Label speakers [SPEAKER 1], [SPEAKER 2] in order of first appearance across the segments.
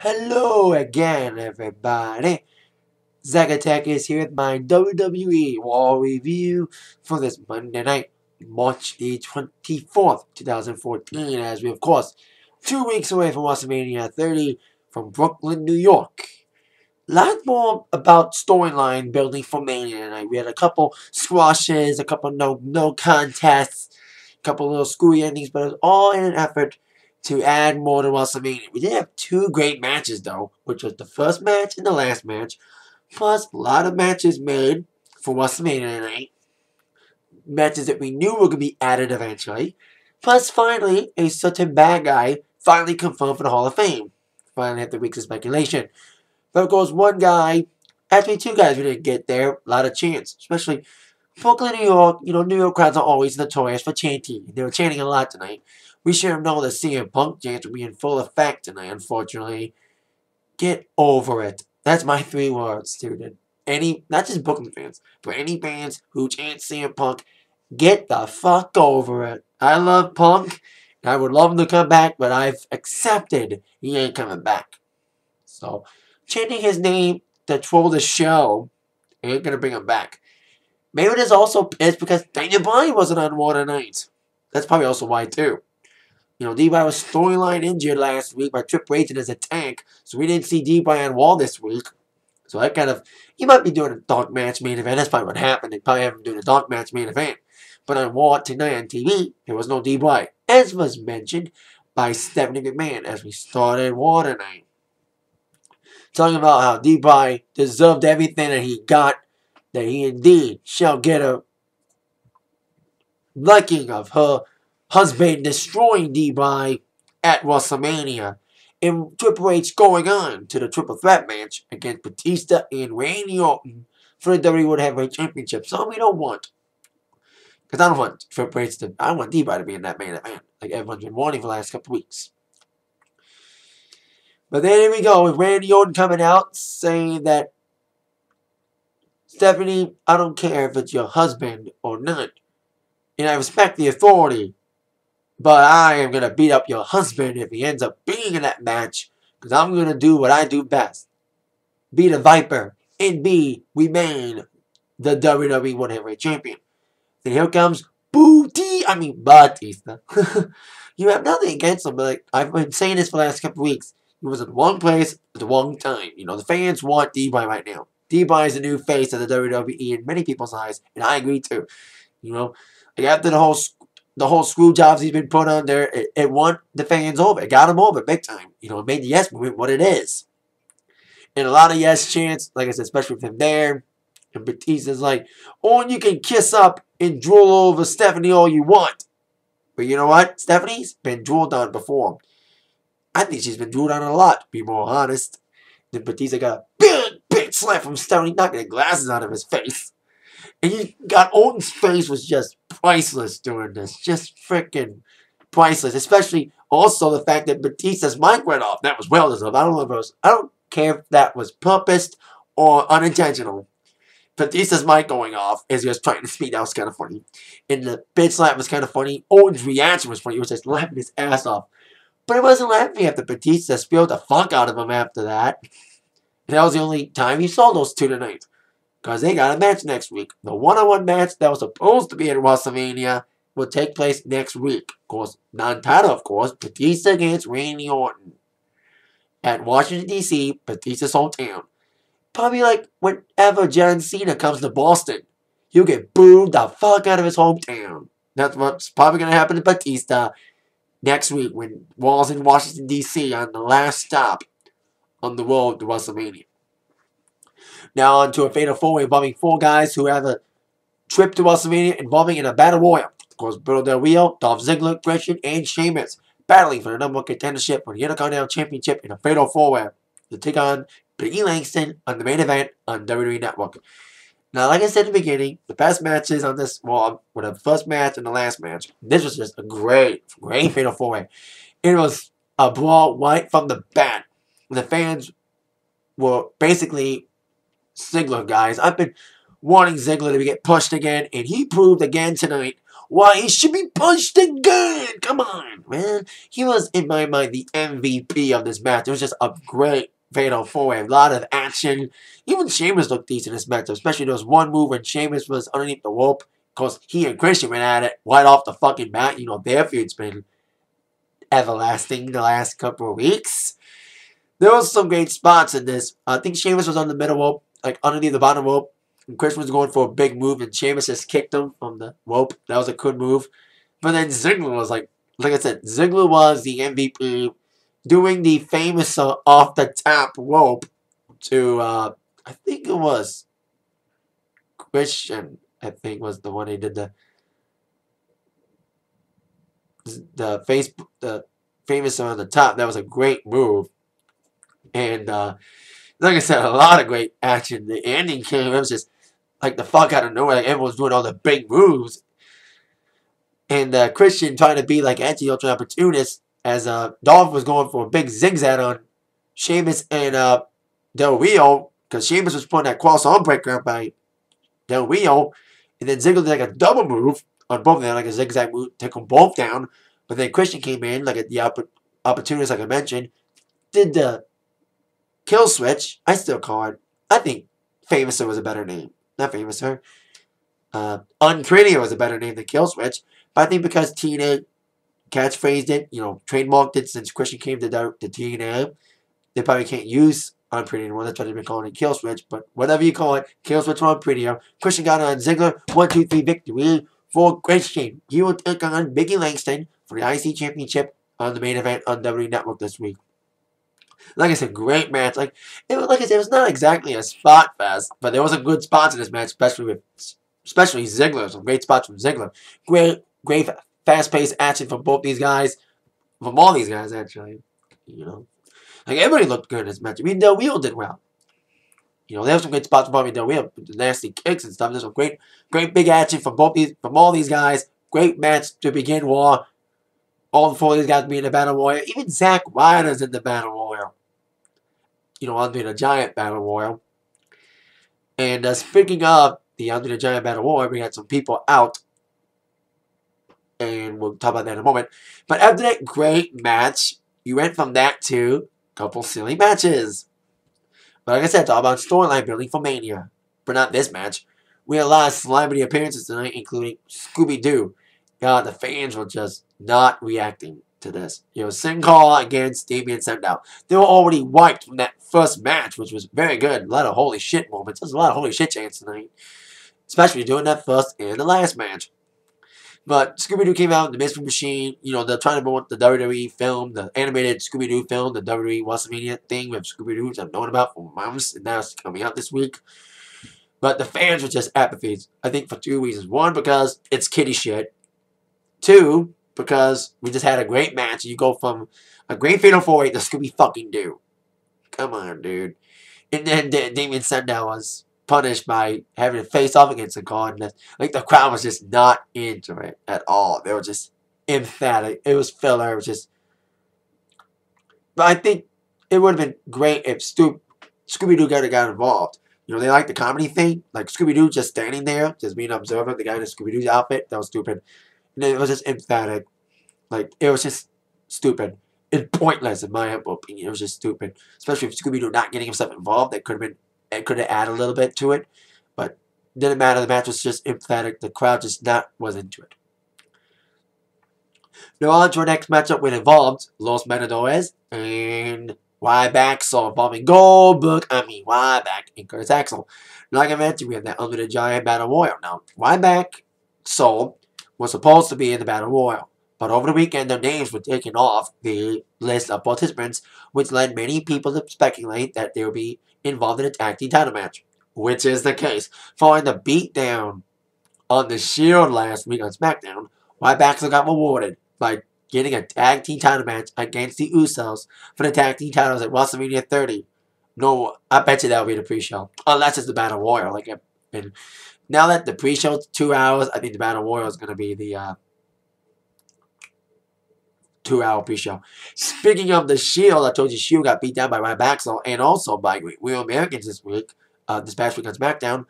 [SPEAKER 1] Hello again, everybody. Zagatech is here with my WWE Raw review for this Monday night, March the 24th, 2014, as we, of course, 2 weeks away from WrestleMania 30 from Brooklyn, New York. A lot more about storyline building for Mania tonight. We had a couple squashes, a couple no contests, a couple little screwy endings, but it was all in an effort to add more to WrestleMania. We did have two great matches, though, which was the first match and the last match, plus a lot of matches made for WrestleMania tonight. Matches that we knew were going to be added eventually. Plus, finally, a certain bad guy finally confirmed for the Hall of Fame. Finally, after weeks of speculation. But of course, one guy, actually two guys we didn't get there, a lot of chants. Especially Brooklyn, New York. New York crowds are always notorious for chanting. They were chanting a lot tonight. We should have known the CM Punk chants would be in full effect tonight, unfortunately. Get over it. That's my 3 words, dude. Not just Brooklyn fans, but any fans who chant CM Punk, get the fuck over it. I love Punk, and I would love him to come back, but I've accepted he ain't coming back. So, chanting his name to troll the show ain't gonna bring him back. Maybe this also is because Daniel Bryan wasn't on Raw tonight. That's probably also why, too. D-Boy was storyline injured last week by Triple H as a tank, so we didn't see D-Boy on Raw this week. So that he might be doing a dark match main event. That's probably what happened. They probably have him doing a dark match main event. But on Raw tonight on TV, there was no D-Boy, as was mentioned by Stephanie McMahon as we started Raw tonight. Talking about how D-Boy deserved everything that he got, that he indeed shall get a liking of her husband destroying D-Boy at WrestleMania, and Triple H going on to the triple threat match against Batista and Randy Orton for the WWE World Heavyweight Championship. So we don't want, because I don't want Triple H to, I want D-Boy to be in that main event, like everyone's been wanting for the last couple weeks. But then here we go with Randy Orton coming out saying that, Stephanie, I don't care if it's your husband or not, and I respect the authority, but I am going to beat up your husband if he ends up being in that match, because I'm going to do what I do best. Be the Viper, and remain the WWE World Heavyweight Champion. Then here comes Batista. You have nothing against him, but I've been saying this for the last couple of weeks. He was in the wrong place at the wrong time. The fans want D-Boy right now. D-Boy is the new face of the WWE in many people's eyes, and I agree too. After the whole screw jobs he's been put on there, it won the fans over. It got him over big time. It made the yes movement what it is. And a lot of yes chants, like I said, especially with him there. And Batista's like, oh, you can kiss up and drool over Stephanie all you want. But you know what? Stephanie's been drooled on before. I think she's been drooled on a lot, to be more honest. Then Batista got a big slap from Stephanie, knocking the glasses out of his face. And you got Orton's face was just priceless doing this. Just freaking priceless. Especially also the fact that Batista's mic went off. That was well deserved. I don't care if that was purposed or unintentional. Batista's mic going off as he was trying to speak. That was kind of funny. And the big slap was kind of funny. Orton's reaction was funny. He was just laughing his ass off. But he wasn't laughing after Batista spilled the fuck out of him after that. And that was the only time he saw those two tonight. Because they got a match next week. The one-on-one match that was supposed to be at WrestleMania will take place next week. Of course, non-title, of course. Batista against Randy Orton. At Washington, D.C., Batista's hometown. Probably like whenever John Cena comes to Boston, he'll get booed the fuck out of his hometown. That's what's probably going to happen to Batista next week when Raw's in Washington, D.C. on the last stop on the road to WrestleMania. Now on to a fatal four-way involving 4 guys who have a trip to WrestleMania involving in a battle royal. Of course, Bruno Del Rio, Dolph Ziggler, Christian, and Sheamus battling for the number 1 contendership for the Intercontinental Championship in a fatal four-way to take on Biggie Langston on the main event on WWE Network. Now, like I said in the beginning, the best matches on this Raw were the first match and the last match. This was just a great fatal four-way. It was a brawl right from the bat. The fans were basically Ziggler guys. I've been wanting Ziggler to get pushed again, and he proved again tonight Why, he should be punched again! Come on, man. He was, in my mind, the MVP of this match. It was just a great fatal four-way. A lot of action. Even Sheamus looked decent in this match, especially there was one move when Sheamus was underneath the rope. Because he and Christian went at it right off the fucking mat. You know, their feud's been everlasting the last couple of weeks. There was some great spots in this. I think Sheamus was on the middle rope, like underneath the bottom rope. And Christian was going for a big move, and Sheamus just kicked him from the rope. That was a good move. But then Ziggler was like I said, Ziggler was the MVP, doing the famous off the top rope to, I think it was Christian. I think was the one he did the famous on the top. That was a great move. And like I said, a lot of great action. The ending came. It was just like the fuck out of nowhere. Like everyone was doing all the big moves. And Christian trying to be like anti-ultra opportunist as Dolph was going for a big zigzag on Sheamus and Del Rio. Because Sheamus was putting that cross arm breaker by Del Rio. And then Ziggler did like a double move on both of them, like a zigzag move, take them both down. But then Christian came in, like the opportunist, like I mentioned, did the kill switch. I still call it. I think Famouser was a better name. Not Famouser. Unprettier was a better name than kill switch. But I think because TNA catchphrased it, you know, trademarked it since Christian came to TNA, they probably can't use Unpretty anymore. That's why they've been calling it kill switch. But whatever you call it, kill switch or Unprettier. Christian got on Ziggler. 1-2-3 victory for Christian. He will take on Biggie Langston for the IC Championship on the main event on WWE Network this week. Like I said, great match. Like I said, it was not exactly a spot fest, but there was some good spots in this match, especially Ziggler. Some great spots from Ziggler. Great fast-paced action from both these guys. From all these guys, actually. You know. Like, everybody looked good in this match. I mean, Del Rio did well. You know, there were some great spots from Bobby Del Rio. Nasty kicks and stuff. There's some great big action from all these guys. Great match to begin Raw. All four of these guys being in the Battle Royal. Even Zack Ryder's in the Battle Royal. You know, Andre the Giant Battle Royal. And speaking of the Andre the Giant Battle Royal, we had some people out. And we'll talk about that in a moment. But after that great match, you went from that to a couple silly matches. But like I said, it's all about storyline building for Mania. But not this match. We had a lot of celebrity appearances tonight, including Scooby-Doo. God, the fans were just not reacting to this. You know, Sin Cara against Damien Sandow. They were already wiped from that first match, which was very good. A lot of holy shit moments. There's a lot of holy shit chants tonight. Especially doing that first and the last match. But Scooby-Doo came out, the Mystery Machine, you know, they're trying to promote the WWE film, the animated Scooby-Doo film, the WWE WrestleMania thing with Scooby-Doo, which I've known about for months, and now it's coming out this week. But the fans were just apathy, I think, for two reasons. One, because it's kiddie shit. Two, because we just had a great match, and you go from a great Fatal 4-8 to Scooby-fucking-Doo. Come on, dude. And then Damien Sandow was punished by having to face off against the card. Like, the crowd was just not into it at all. They were just emphatic. It was filler. It was just... But I think it would have been great if Scooby-Doo got involved. You know, they like the comedy thing. Like, Scooby-Doo just standing there, just being an observer. The guy in the Scooby-Doo's outfit. That was stupid. And it was just emphatic. Like, it was just stupid. And pointless, in my opinion. It was just stupid. Especially with Scooby-Doo not getting himself involved. It could have added a little bit to it. But it didn't matter. The match was just emphatic. The crowd just was into it. Now on to our next matchup, which involved Los Matadores and Ryback, so involving Goldberg, Ryback and Curtis Axel. Like I mentioned, we have that Under the Giant Battle Royal. Now, Ryback, Soul was supposed to be in the Battle Royal, but over the weekend, their names were taken off the list of participants, which led many people to speculate that they would be involved in a tag team title match, which is the case. Following the beatdown on the Shield last week on SmackDown, Ryback got rewarded by getting a tag team title match against the Usos for the tag team titles at WrestleMania 30. No, I bet you that'll be the pre-show. Unless it's the Battle Royal. Like, now that the pre-show's 2 hours, I think the Battle Royal is going to be the 2-hour pre-show. Speaking of the Shield, I told you Shield got beat down by Ryback and also by Real Americans this week. This past week on SmackDown.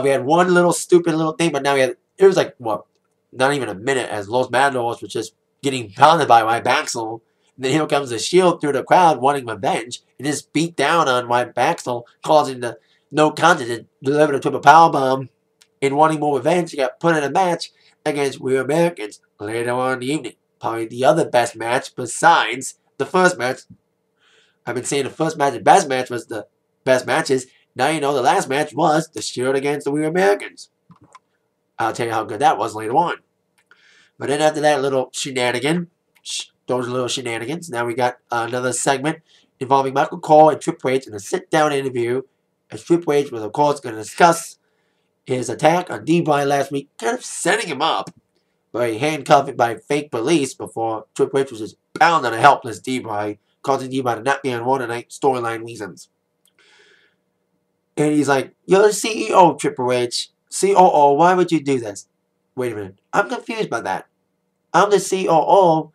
[SPEAKER 1] We had one little stupid little thing, but now it was like, what? not even a minute, as Los Matadors was just getting pounded by White Baxel. And then here comes the Shield through the crowd wanting revenge, and just beat down on White Baxel, causing the no contest to deliver the triple powerbomb. And wanting more revenge, he got put in a match against We Americans later on in the evening. Probably the other best match besides the first match. I've been saying the first match and best match was the best matches. Now you know the last match was the Shield against the We Americans. I'll tell you how good that was later on. But then after that little shenanigan, those little shenanigans, now we got another segment involving Michael Cole and Triple H in a sit-down interview. As Triple H was, of course, going to discuss his attack on D-Bry last week, kind of setting him up by handcuffing by fake police before Triple H was just bound on a helpless D-Bry, causing D-Bry to not be on Raw tonight, storyline reasons. And he's like, "You're the CEO, Triple H. COO, why would you do this?" Wait a minute. I'm confused by that. I'm the COO,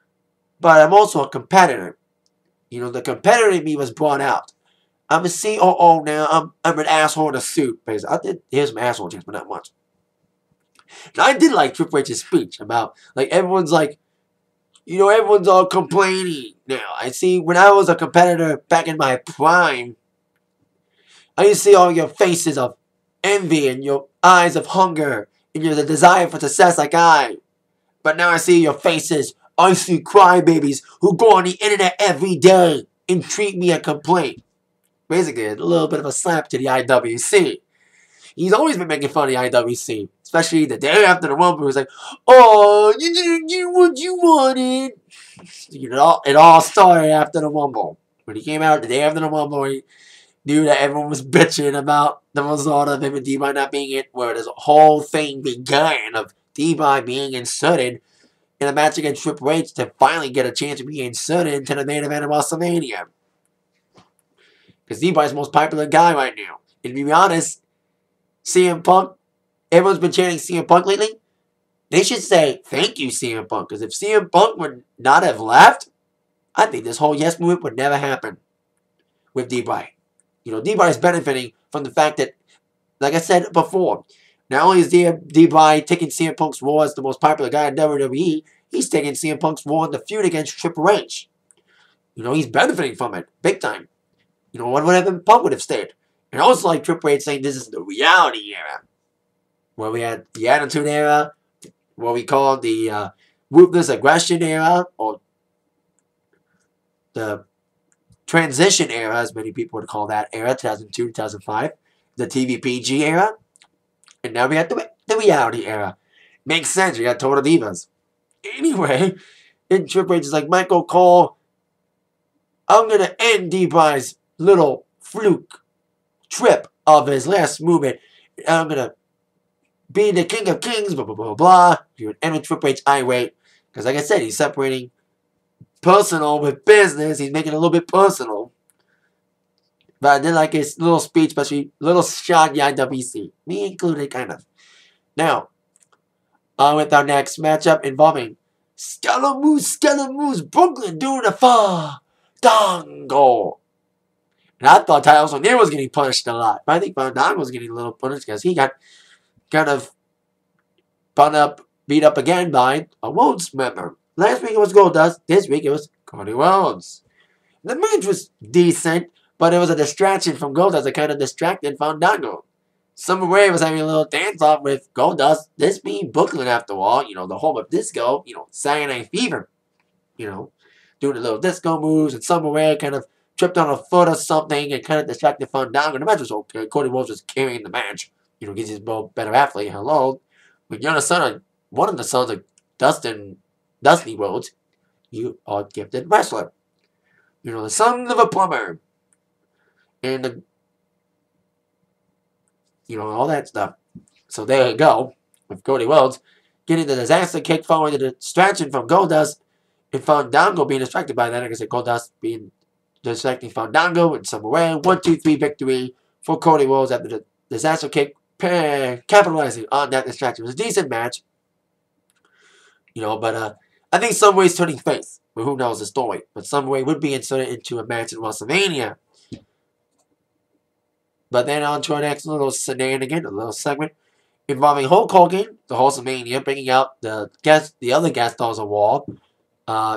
[SPEAKER 1] but I'm also a competitor. You know, the competitor in me was brought out. I'm a COO now. I'm an asshole in a suit. Basically, here's some asshole chance, but not much. And I did like Triple H's speech about, like, everyone's like, you know, everyone's all complaining now. I see, when I was a competitor back in my prime, I used to see all your faces of envy and your eyes of hunger and your desire for success like I. But now I see your faces. I see crybabies who go on the internet every day and treat me a complaint. Basically, a little bit of a slap to the IWC. He's always been making fun of the IWC, especially the day after the Rumble. He was like, "Oh, you didn't get what you wanted." You know, it all started after the Rumble. When he came out the day after the Rumble, he knew that everyone was bitching about the result of him and D-Bry not being it, where this whole thing began of D-Bry being inserted in a match against Triple H to finally get a chance to be inserted into the main event of WrestleMania. Because D-Bry's the most popular guy right now. And to be honest, CM Punk, everyone's been chanting CM Punk lately. They should say, "Thank you, CM Punk." Because if CM Punk would not have left, I think this whole Yes movement would never happen with D-Bry. You know, D-Bry is benefiting from the fact that, like I said before, not only is D-Bry taking CM Punk's role as the most popular guy in WWE, he's taking CM Punk's role in the feud against Triple H. You know, he's benefiting from it, big time. You know, what would have been Punk would have stayed. And also like Triple H saying this is the reality era. Where we had the Attitude Era, what we call the Ruthless Aggression Era, or the Transition Era, as many people would call that era, 2002, 2005. The TVPG era. And now we got the reality era. Makes sense, we got Total Divas. Anyway, then Triple H is like, "Michael Cole, I'm going to end D-Bry's little fluke trip of his last movement. I'm going to be the King of Kings, blah, blah, blah, blah." He would end with Triple H, I wait. Because like I said, he's separating personal with business. He's making it a little bit personal. But I did like his little speech, especially little shot the IWC. Me included, kind of. Now, on with our next matchup involving Scaramouche, Brooklyn doing a Fandango. And I thought Titus O'Neil was getting punished a lot. But I think Fandango was getting a little punished because he got kind of beat up again by a Rhodes member. Last week it was Goldust. This week it was Cody Rhodes. The match was decent, but it was a distraction from Goldust that kind of distracted Fandango. Summer Rae was having a little dance-off with Goldust. This being Brooklyn, after all, you know, the home of disco, you know, Saturday Night Fever. You know, doing the little disco moves, and Summer Rae kind of tripped on a foot or something and kind of distracted Fandango. The match was okay. Cody Rhodes was carrying the match. You know, he's a better athlete. Hello. When you're the son of one of the sons of Dusty Rhodes, you are a gifted wrestler. You know, the son of a plumber. And you know, all that stuff. So there you go. With Cody Rhodes getting the disaster kick following the distraction from Goldust, and Fandango being distracted by that. Like I said, Goldust being distracting Fandango and Summer Rae. 1-2-3 victory for Cody Rhodes after the disaster kick, capitalizing on that distraction. It was a decent match. You know, but I think Summer Rae's turning face. But who knows the story. But Summer Rae would be inserted into a match in WrestleMania. But then on to our next little shenanigan, a little segment involving Hulk Hogan, the host of Mania, bringing out the other guest stars of Raw,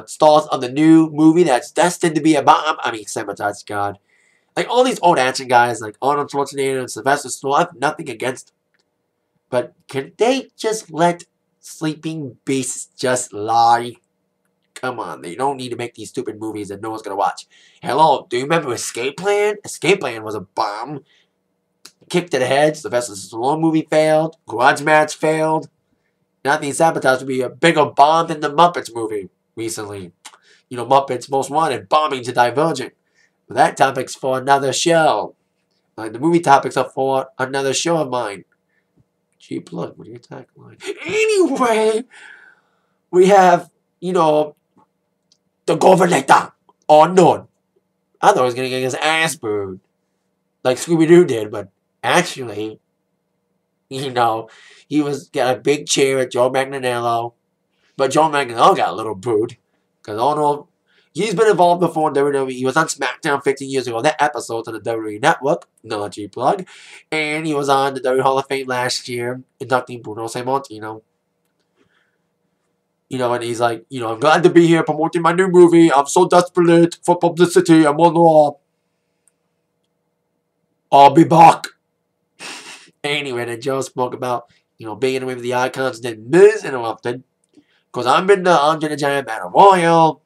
[SPEAKER 1] stars of the new movie that's destined to be a bomb. I mean, Sabotage God. Like, all these old action guys, like Arnold Schwarzenegger and Sylvester Stallone, I have nothing against them. But can they just let sleeping beasts just lie? Come on, they don't need to make these stupid movies that no one's gonna watch. Hello, do you remember Escape Plan? Escape Plan was a bomb. Kick to the head, Sylvester Stallone movie failed. Garage Match failed. Nothing Sabotage would be a bigger bomb than the Muppets movie recently. You know, Muppets Most Wanted, bombing to Divergent. But that topic's for another show. Like, the movie topics are for another show of mine. Gee, plug, what are your tagline? Anyway, we have, you know, the governor unknown. I thought he was going to get his ass booed. Like Scooby-Doo did, but actually, you know, he got a big cheer at Joe Magnanello. But Joe Magnanello got a little booed. Because Arnold, he's been involved before in WWE. He was on SmackDown 15 years ago. That episode's on the WWE Network. No G-plug. And he was on the WWE Hall of Fame last year, inducting Bruno Sammartino. You know, and he's like, you know, I'm glad to be here promoting my new movie. I'm so desperate for publicity. I'm on Raw. I'll be back. Anyway, then Joe spoke about, you know, being away with the icons. Then Miz interrupted. Because I'm in the Andre the Giant Battle Royal.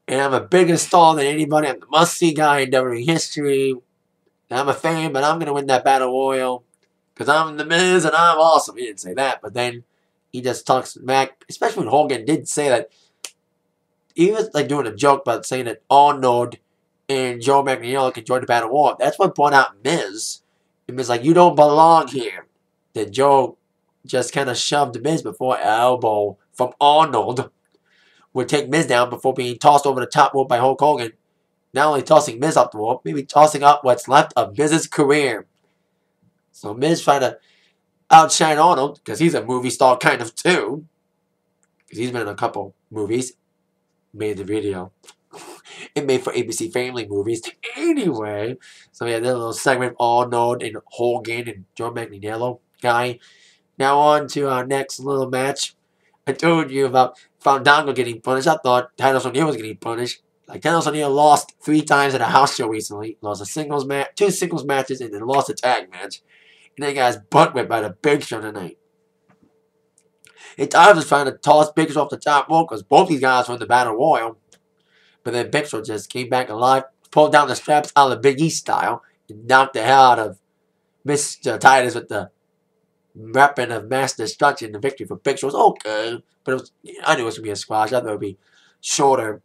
[SPEAKER 1] And I'm a bigger star than anybody. I'm the must-see guy in WWE history. And I'm a fan, but I'm going to win that Battle Royal. Because I'm the Miz and I'm awesome. He didn't say that, but then he just talks back. Especially when Hogan did say that. He was like doing a joke about saying that Arnold and Joe Magnanello can join the Battle Royal. That's what brought out Miz. And Miz like, you don't belong here. Then Joe just kind of shoved Miz before elbow from Arnold would take Miz down before being tossed over the top rope by Hulk Hogan. Not only tossing Miz up the rope, maybe tossing up what's left of Miz's career. So Miz trying to outshine Arnold, because he's a movie star kind of too. Because he's been in a couple movies. Made the video. It made for ABC Family movies. Anyway, so we had that little segment of Arnold and Hogan and Joe Magnanello guy. Now on to our next little match. I told you about Fandango getting punished. I thought Titus O'Neil was getting punished. Like, Titus O'Neil lost 3 times at a house show recently. Lost a singles match, 2 singles matches, and then lost a tag match. And then he got his butt whipped by the Big Show tonight. And Titus was trying to toss Big Show off the top rope because both these guys were in the Battle Royal. But then Big Show just came back alive, pulled down the straps out of the Big E style, and knocked the hell out of Mr. Titus with the weapon of mass destruction. The victory for Big Show was okay, but it was, I knew it was going to be a squash. I thought it would be shorter.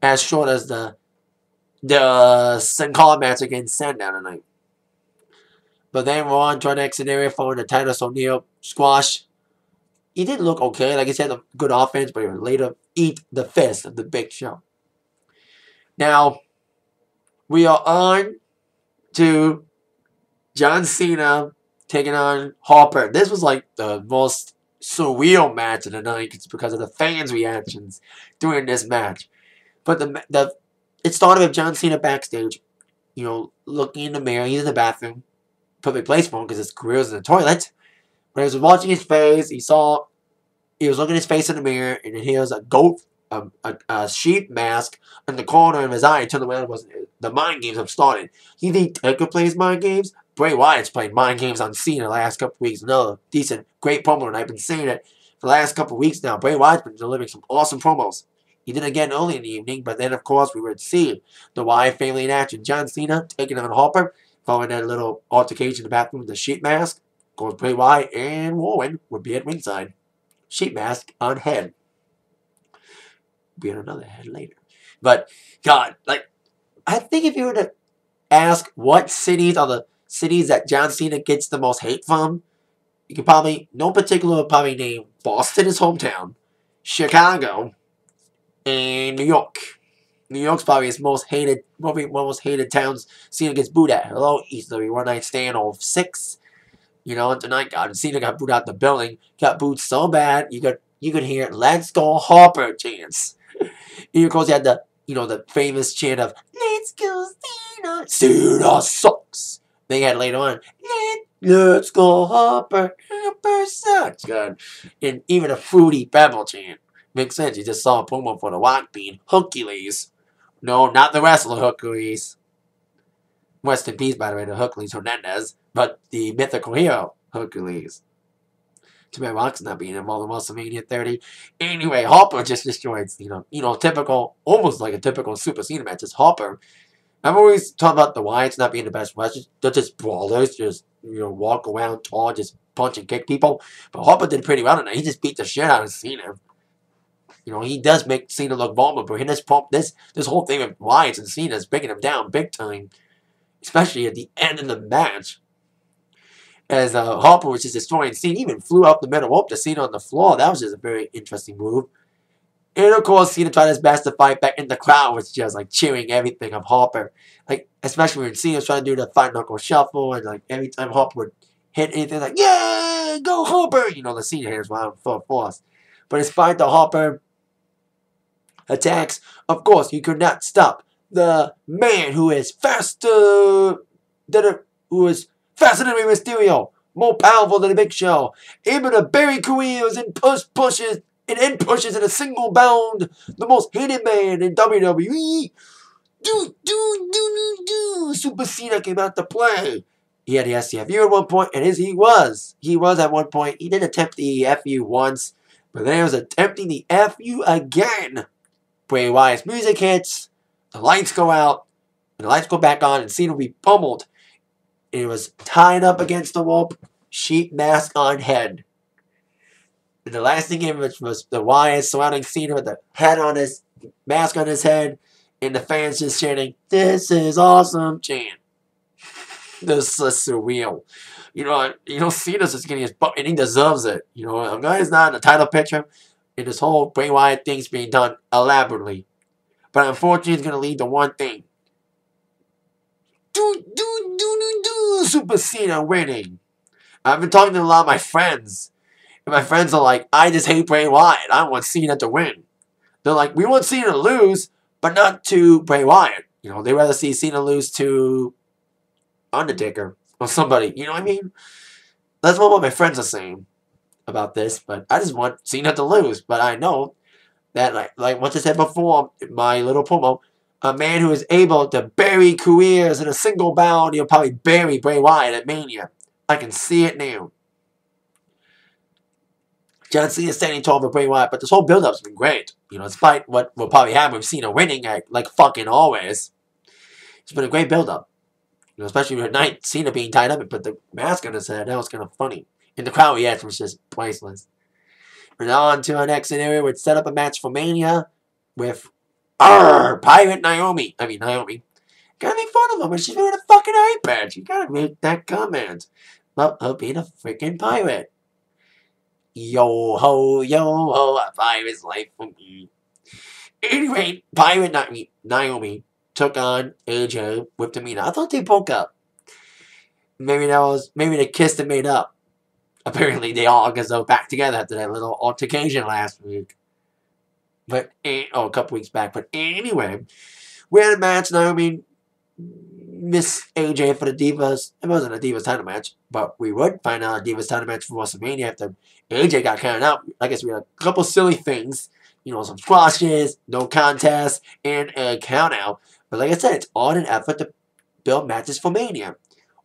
[SPEAKER 1] As short as the Sin Cara match against Sandown tonight. But then we're on to our next scenario for the Titus O'Neil squash. He did look okay. Like I said, a good offense, but he would later eat the fist of the Big Show. Now, we are on to John Cena taking on Harper. This was like the most surreal match of the night. It's because of the fans' reactions during this match. But it started with John Cena backstage, you know, looking in the mirror. He's in the bathroom. Perfect place for him because his career's in the toilet. But he was watching his face. He was looking at his face in the mirror, and then he was a sheep mask in the corner of his eye. He turned around, the mind games have started. You think Taker plays mind games? Bray Wyatt's played mind games on Cena the last couple weeks. Another decent, great promo, and I've been saying it for the last couple weeks now. Bray Wyatt's been delivering some awesome promos. He did again early in the evening, but then, of course, we would see the Wyatt family in action. John Cena taking on Harper, following that little altercation in the bathroom with the sheep mask. Of course, Bray Wyatt and Warren would be at ringside. Sheep mask on head. Be on another head later. But, God, like, I think if you were to ask what cities are the cities that John Cena gets the most hate from, you could probably, no particular, probably name Boston, his hometown, Chicago, and New York. New York's probably his most hated, one of the most hated towns Cena gets booed at. Hello, East Louis, one night stand of 6. You know, and tonight, God, Cena got booed out the building. Got booed so bad, you could hear "Let's Go Harper" chants. And of course, you had the famous chant of "Let's go Cena, Cena sucks." They had later on, "Let Let's go Harper, Harper sucks. Good. And even a Fruity Pebble chant. Makes sense. You just saw a promo for the Rock being Hercules. No, not the wrestler Hercules. Rest in peace, by the way, to Hercules Hernandez. But the mythical hero, Hercules. Too bad Rock's not being involved in WrestleMania 30. Anyway, Harper just destroyed, typical, almost like a typical Super Cena match. It's Harper. I've always talked about the Wyatts not being the best wrestlers. They're just brawlers, just, walk around tall, just punch and kick people. But Harper did pretty well tonight. He just beat the shit out of Cena. He does make Cena look vulnerable. And this whole thing with Wyatts and Cena is breaking him down big time. Especially at the end of the match. As Harper was just destroying Cena, even flew out the middle rope to Cena on the floor. That was just a very interesting move. And of course, Cena tried his best to fight back, and the crowd was just like cheering everything of Harper. Like, especially when Cena was trying to do the 5-knuckle shuffle, and like every time Harper would hit anything, like, yeah, go Harper! The Cena haters were out full force. But despite the Harper attacks, of course, you could not stop the man who is faster than Rey Mysterio, more powerful than the Big Show, able to bury careers and pushes in a single bound, the most hated man in WWE. Super Cena came out to play. He had the SCFU at one point, and he was at one point. He did attempt the FU once, but then he was attempting the FU again. Bray Wyatt's music hits, the lights go out, and the lights go back on, and Cena will be pummeled. It was tied up against the rope, sheet mask on head. And the last thing was the Wyatt surrounding Cena with the head on his mask on his head, and the fans just chanting, "This is awesome!" chant. This is surreal. Cena's just getting his butt, and he deserves it. A guy's not in the title picture, and this whole Bray Wyatt thing's being done elaborately. But unfortunately, it's going to lead to one thing. Super Cena winning. I've been talking to a lot of my friends. And my friends are like, I just hate Bray Wyatt. I want Cena to win. They're like, we want Cena to lose, but not to Bray Wyatt. They'd rather see Cena lose to Undertaker or somebody. You know what I mean? That's what my friends are saying about this. But I just want Cena to lose. But I know that, like once I said before in my little promo, a man who is able to bury careers in a single bound, he'll probably bury Bray Wyatt at Mania. I can see it now. John Cena standing tall for Bray Wyatt, but this whole build-up's been great. Despite what we'll probably have with Cena winning, like fucking always. It's been a great build-up. Especially with night Cena being tied up and put the mask on his head. That was kind of funny. And the crowd reaction was just priceless. We're now on to our next scenario, which set up a match for Mania with Pirate Naomi. Naomi. Gotta make fun of her when she's wearing a fucking eye patch. You gotta make that comment about her being a freaking pirate. Yo ho, a pirate's life for me. Anyway, Pirate Naomi took on AJ with Tamina. I thought they broke up. Maybe they kissed and made up. Apparently they all, because they were back together after that little altercation last week. But, a couple weeks back. But anyway, we had a match. Naomi Miss AJ for the Divas. It wasn't a Divas title match, but we would find out a Divas title match for WrestleMania after AJ got counted out. I guess we had a couple silly things. Some squashes, no contest, and a count out. But like I said, it's all an effort to build matches for Mania.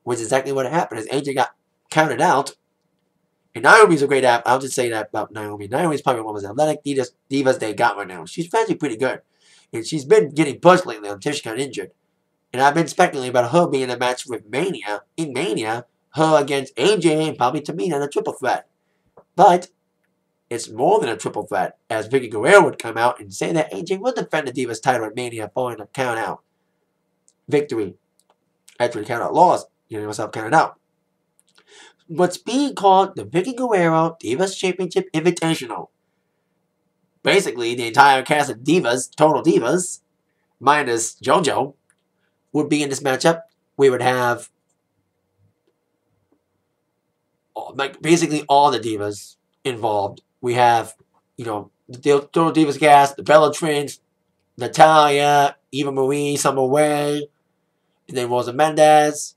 [SPEAKER 1] Which is exactly what happened. As AJ got counted out. And Naomi's a great athlete. I'll just say that about Naomi. Naomi's probably one of the athletic divas they got right now. She's actually pretty good. And she's been getting pushed lately until she got injured. And I've been speculating about her being in a match with in Mania, her against AJ and probably Tamina in a triple threat. But it's more than a triple threat, as Vicky Guerrero would come out and say that AJ will defend the Divas title at Mania following a count out victory. Actually, count out loss. Herself counted out. What's being called the Vicky Guerrero Divas Championship Invitational. Basically, the entire cast of divas, total divas, minus JoJo, would be in this matchup. We would have basically all the divas involved. We have, the Total Divas cast, the Bella Twins, Natalya, Eva Marie, Summer Rae, and then Rosa Mendez.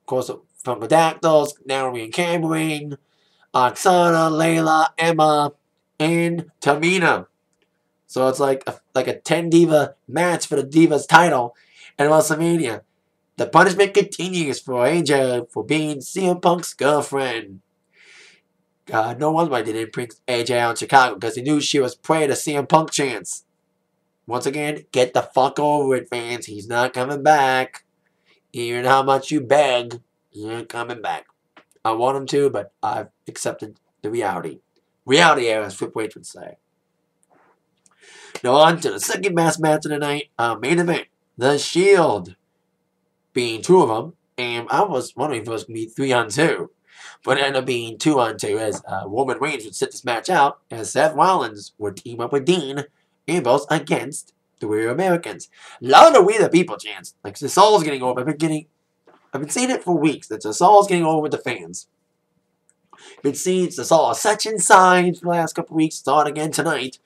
[SPEAKER 1] Of course, Funkadactyls, Naomi and Camryn, Oksana, Layla, Emma, and Tamina. So it's like a 10 diva match for the Divas title at WrestleMania. The punishment continues for AJ for being CM Punk's girlfriend. No wonder why they didn't bring AJ out in Chicago, because they knew she was prey to CM Punk chants. Once again, get the fuck over it, fans. He's not coming back. Even how much you beg, he ain't coming back. I want him to, but I've accepted the reality. Reality era, as Triple H would say. Now on to the second best match of the night, main event. The Shield. Being two of them, and I was wondering if it was going to be 3-on-2. But it ended up being 2-on-2, as Roman Reigns would sit this match out, as Seth Rollins would team up with Dean Ambrose against the Real Americans. A lot of We the People chants. Like, the Soul's getting over. I've been seeing it for weeks, that the Soul's getting over with the fans. Been seeing the Soul such inside for the last couple weeks, saw it again tonight.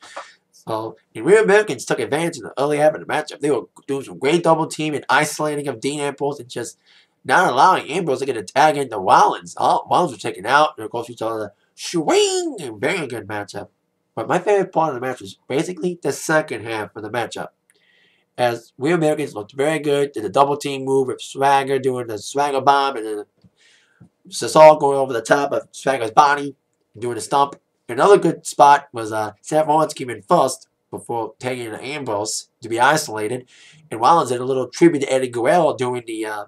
[SPEAKER 1] So, the Real Americans took advantage in the early half of the matchup. They were doing some great double team and isolating of Dean Ambrose and just not allowing Ambrose to get a tag into Rollins. Rollins was taken out, and of course we saw the swing. Very good matchup. But my favorite part of the match was basically the second half of the matchup. As Real Americans looked very good, did a double team move with Swagger doing the Swagger bomb, and then Cesaro going over the top of Swagger's body, doing the stomp. Another good spot was Seth Rollins came in first before taking Ambrose to be isolated. And Rollins did a little tribute to Eddie Guerrero doing the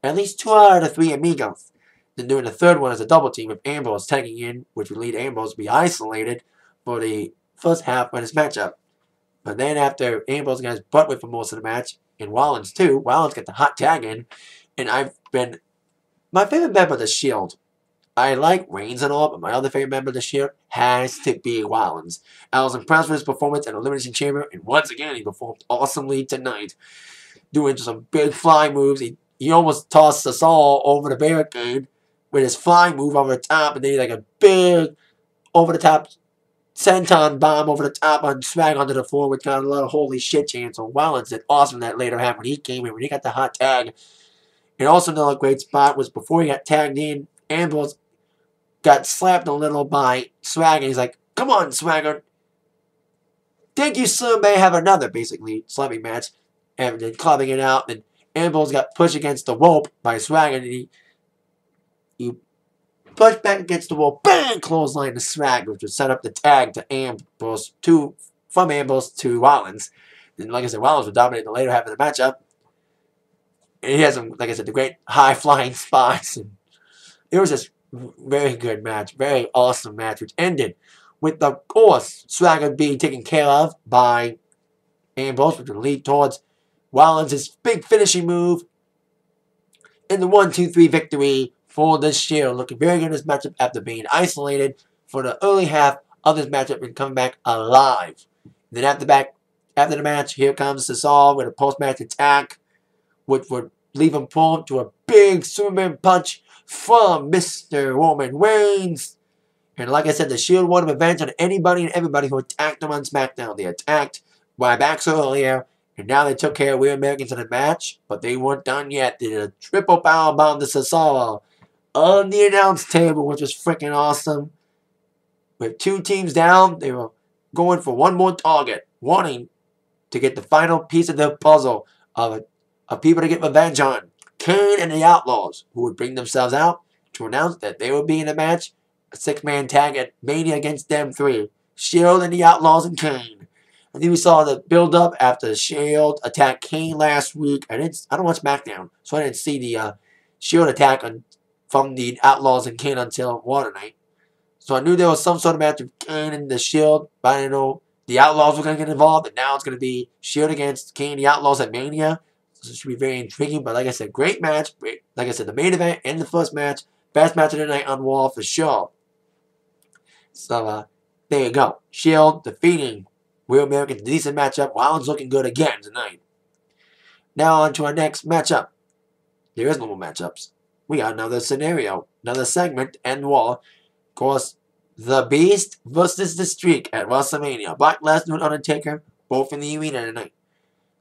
[SPEAKER 1] at least 2 out of 3 Amigos. Then doing the third one as a double team with Ambrose tagging in, which would lead Ambrose to be isolated for the first half of this matchup. But then after Ambrose got his butt whipped for most of the match, and Rollins too, Rollins got the hot tag in. And my favorite member of the Shield, I like Reigns and all, but my other favorite member of the Shield has to be Rollins. I was impressed with his performance at Elimination Chamber, and once again, he performed awesomely tonight. Doing some big fly moves. He almost tossed us all over the barricade with his fly move over the top, and then he like a big over-the-top senton bomb over the top on Swag onto the floor, which got a lot of holy shit chants. So Rollins did awesome that later half when he came in, when he got the hot tag. And also another great spot was before he got tagged in, Ambrose got slapped a little by Swagger. He's like, come on, Swagger. Think you soon may have another, basically, slapping match. And then clubbing it out. And Ambrose got pushed against the rope by Swagger. And he pushed back against the rope. Bang! Clothesline to Swagger, which would set up the tag to Ambrose, from Ambrose to Rollins. And like I said, Rollins would dominate the later half of the matchup. And he has some, like I said, the great high-flying spots. And it was just very good match. Very awesome match, which ended with, of course, Swagger being taken care of by Ambrose, which would lead towards Rollins' big finishing move in the 1-2-3 victory for the Shield. Looking very good in this matchup after being isolated for the early half of this matchup and coming back alive. Then after the match, here comes Cesaro with a post-match attack, which would leave him prone to a big Superman punch from Mr. Roman Reigns. And like I said, the Shield won revenge on anybody and everybody who attacked them on SmackDown. They attacked Ryback earlier, and now they took care of Real Americans in the match, but they weren't done yet. They did a triple powerbomb to Cesaro on the announce table, which was freaking awesome. With 2 teams down, they were going for one more target, wanting to get the final piece of the puzzle of people to get revenge on. Kane and the Outlaws, who would bring themselves out to announce that they would be in a match, a 6-man tag at Mania against them 3. Shield and the Outlaws and Kane. I think we saw the build-up after the Shield attacked Kane last week. I don't watch SmackDown, so I didn't see the Shield attack from the Outlaws and Kane until Water Night. So I knew there was some sort of match with Kane and the Shield, but I didn't know the Outlaws were going to get involved, and now it's going to be Shield against Kane and the Outlaws at Mania. So it should be very intriguing, but like I said, great match. Like I said, the main event and the first match, best match of the night on Raw for sure. So, there you go. Shield defeating Real Americans. Decent matchup. Rollins looking good again tonight. Now on to our next matchup. There is no more matchups. We got another scenario, another segment, and Raw. Of course, The Beast versus The Streak at WrestleMania. Brock Lesnar and Undertaker, both in the arena tonight.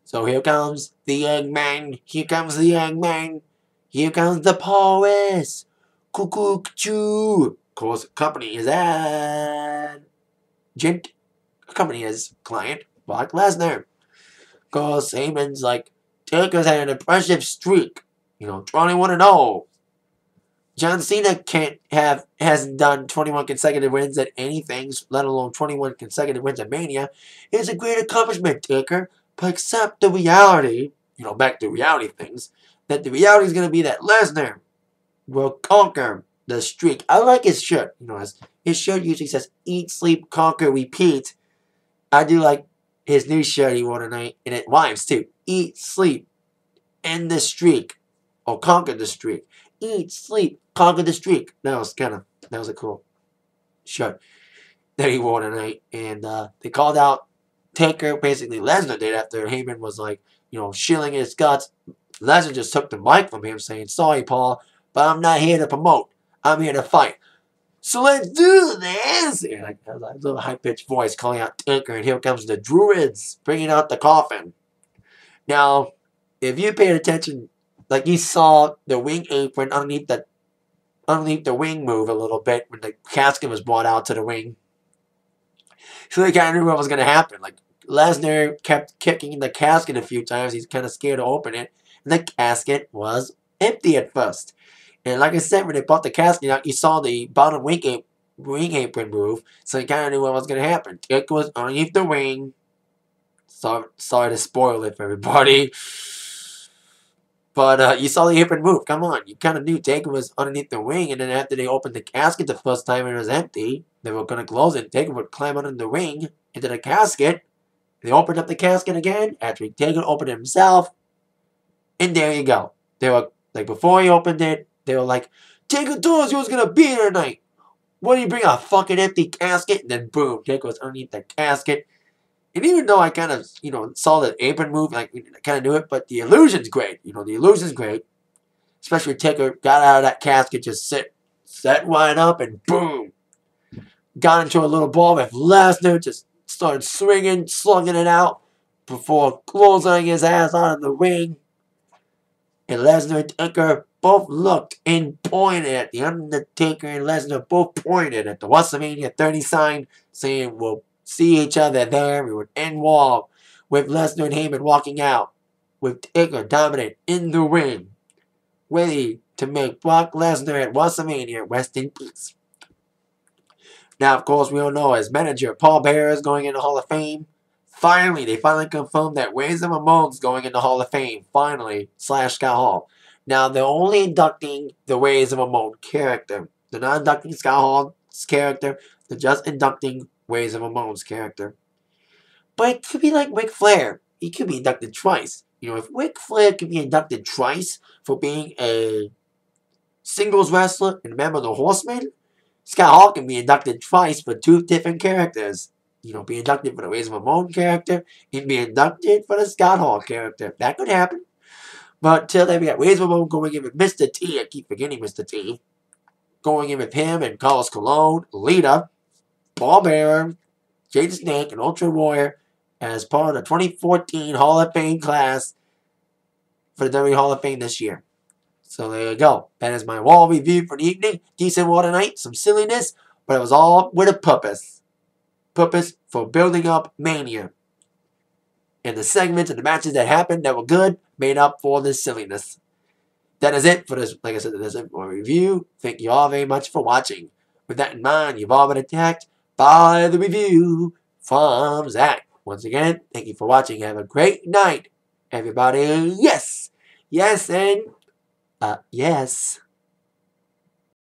[SPEAKER 1] So here comes the Eggman. Here comes the Eggman. Here comes the Paris. Cuckoo choo. Of course, company is agent. Company is client. Brock Lesnar. Of course, Heyman's like, Taker's had an impressive streak. 21-0. John Cena hasn't done 21 consecutive wins at anything, let alone 21 consecutive wins at Mania. It's a great accomplishment, Taker. But accept the reality, back to reality things, that the reality is going to be that Lesnar will conquer the streak. I like his shirt. His shirt usually says, eat, sleep, conquer, repeat. I do like his new shirt he wore tonight, and it rhymes too. Eat, sleep, end the streak, or conquer the streak. Eat, sleep, conquer the streak. That was a cool shirt that he wore tonight. And they called out Taker, basically Lesnar did, after Heyman was like, shilling his guts. Lesnar just took the mic from him saying, sorry, Paul, but I'm not here to promote. I'm here to fight. So let's do this! And like a little high-pitched voice calling out Taker, and here comes the Druids bringing out the coffin. Now, if you paid attention, like you saw the wing apron underneath the wing move a little bit when the casket was brought out to the wing. So they kind of knew what was going to happen. Like Lesnar kept kicking the casket a few times. He's kind of scared to open it. And the casket was empty at first. And like I said, when they brought the casket out, you saw the bottom wing apron move. So you kind of knew what was going to happen. It was underneath the wing. Sorry to spoil it for everybody. But you saw the apron move. Come on. You kind of knew Taker was underneath the wing. And then after they opened the casket the first time and it was empty, they were going to close it. Taker would climb under the ring into the casket. They opened up the casket again. After Taker opened it himself. And there you go. They were, like, before he opened it, they were like, Taker told us he was going to be here tonight. What do you bring, a fucking empty casket? And then boom, Taker was underneath the casket. And even though I kind of, saw the apron move, like, I kind of knew it, but the illusion's great. The illusion's great. Especially when Taker got out of that casket, just set wide up, and boom. Got into a little ball with Lesnar, just started swinging, slugging it out before closing his ass out of the ring. And Lesnar and Taker both looked and pointed at the Undertaker, and Lesnar both pointed at the WrestleMania 30 sign, saying, we'll see each other there. We would end Raw with Lesnar and Heyman walking out, with Taker dominant in the ring, ready to make Brock Lesnar at WrestleMania rest in peace. Now, of course, we all know his manager, Paul Bearer, is going in the Hall of Fame. They finally confirmed that Razor Ramon's going in the Hall of Fame. Finally, / Scott Hall. Now, they're only inducting the Razor Ramon character. They're not inducting Scott Hall's character. They're just inducting Razor Ramon's character. But it could be like Ric Flair. He could be inducted twice. If Ric Flair could be inducted twice for being a singles wrestler and a member of the Horsemen, Scott Hall can be inducted twice for 2 different characters. Be inducted for the Razor Ramon character and be inducted for the Scott Hall character. That could happen. But till then, we got Razor Ramon going in with Mr. T. I keep forgetting Mr. T. Going in with him and Carlos Colon, Lita, Paul Bearer, Jay the Snake, and Ultra Warrior as part of the 2014 Hall of Fame class for the WWE Hall of Fame this year. So there you go. That is my Raw review for the evening. Decent Raw tonight. Some silliness, but it was all with a purpose. Purpose for building up Mania. And the segments and the matches that happened that were good made up for this silliness. That is it for this. Like I said, that is it for my review. Thank you all very much for watching. With that in mind, you've all been attacked by the review from Zach. Once again, thank you for watching. Have a great night, everybody. Yes. Yes, and yes.